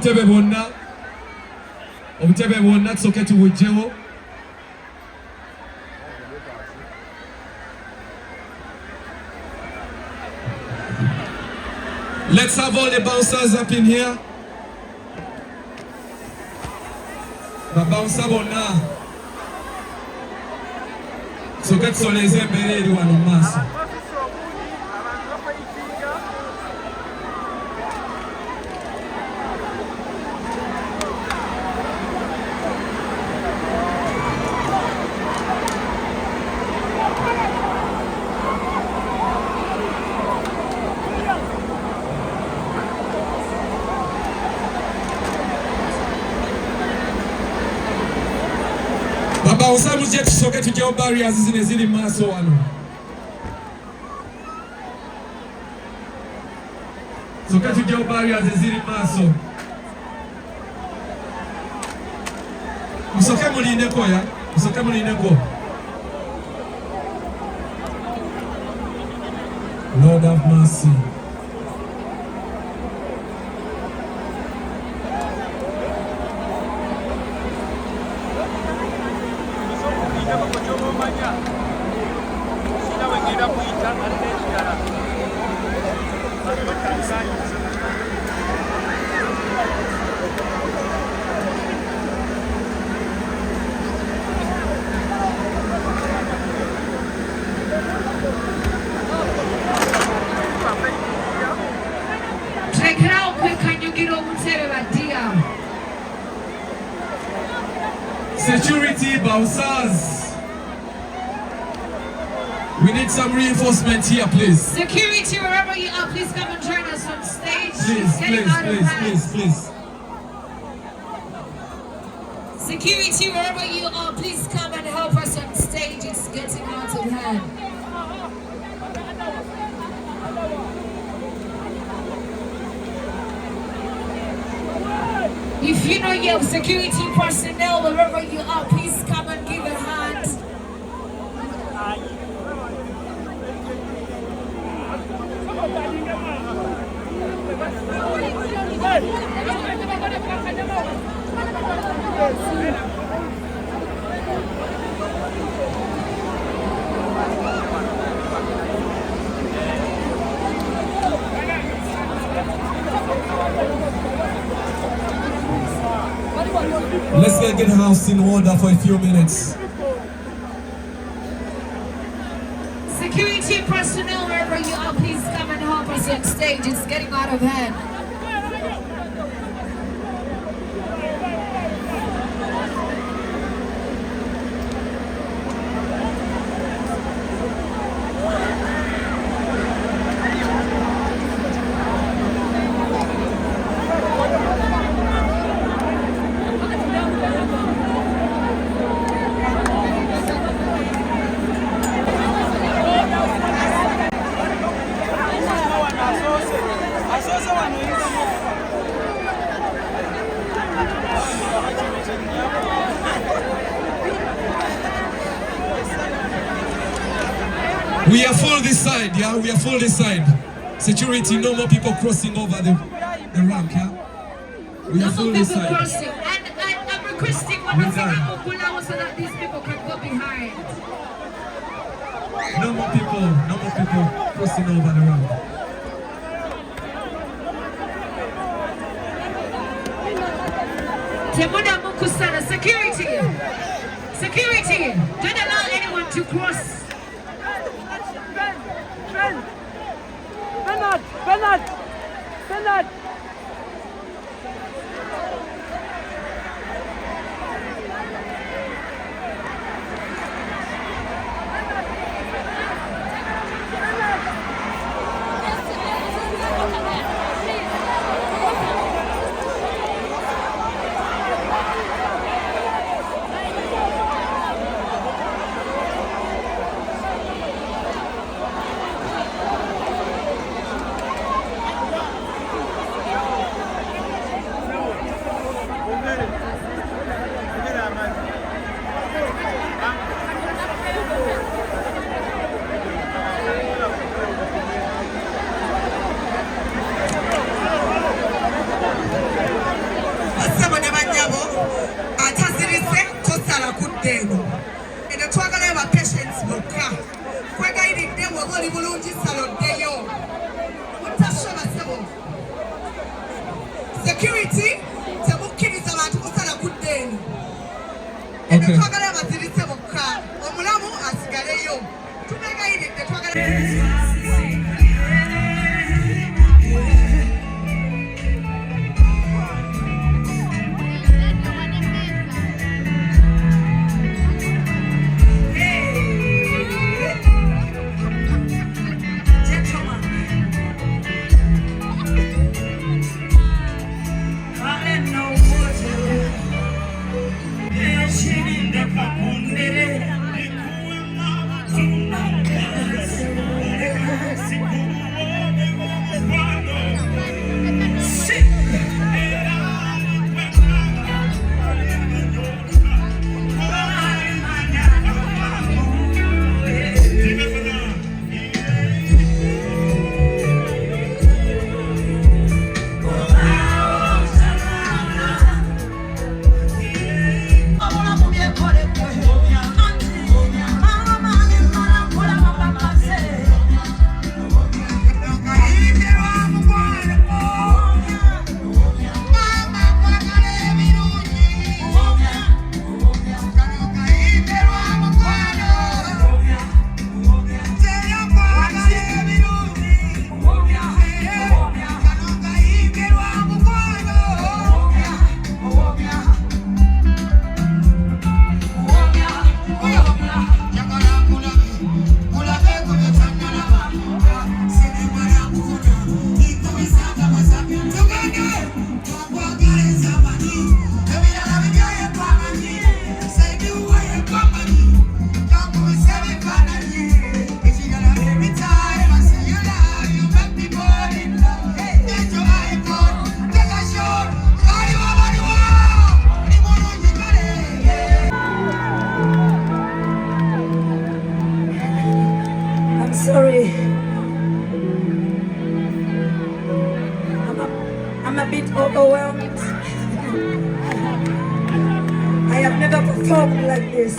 obutebe bwonna tusooke tubugyewo. Let's have all the bouncers up in here. Babouncer bonna tusooke tusoleze embeera eri wano mu maaso. Babouncer mujje tusooke tugyewo barriers zino eziri mu maaso wano. Tusooke tugyewo barriers eziri mu maaso. Musooke mulindeko ya, musooke mulindeko. Lord have mercy. Check it out quick, can you get over to the deal? Security bouncers. We need some reinforcement here, please. Security, wherever you are, please come and join us on stage. Please. Security, wherever you are, please come and help us on stage. It's getting out of hand. If you know you have security personnel, wherever you are, please come and give a hand. Let's get the house in order for a few minutes. Security personnel, wherever you are, please come and help us on stage. It's getting out of hand. We are full this side, yeah? We are full this side. Security, no more people crossing over the ramp, yeah? We are full this side. Crossing. And I'm requesting one of the so that these people can go behind. No more people crossing over the ramp. Temuda Mukusana, security, don't allow anyone to cross. Bernard! twagala abaziritse bokka omulamu asigaleyo tumegayiridde twagala Sorry, I'm a bit overwhelmed. I have never performed like this.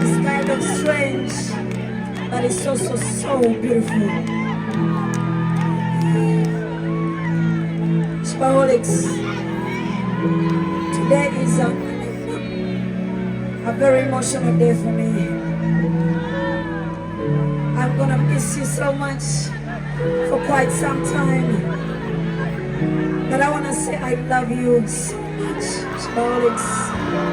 It's kind of strange, but it's also so beautiful. Spaholics, today is a very emotional day for me. I'm gonna miss you so much for quite some time. But I wanna say I love you so much, Spaholics.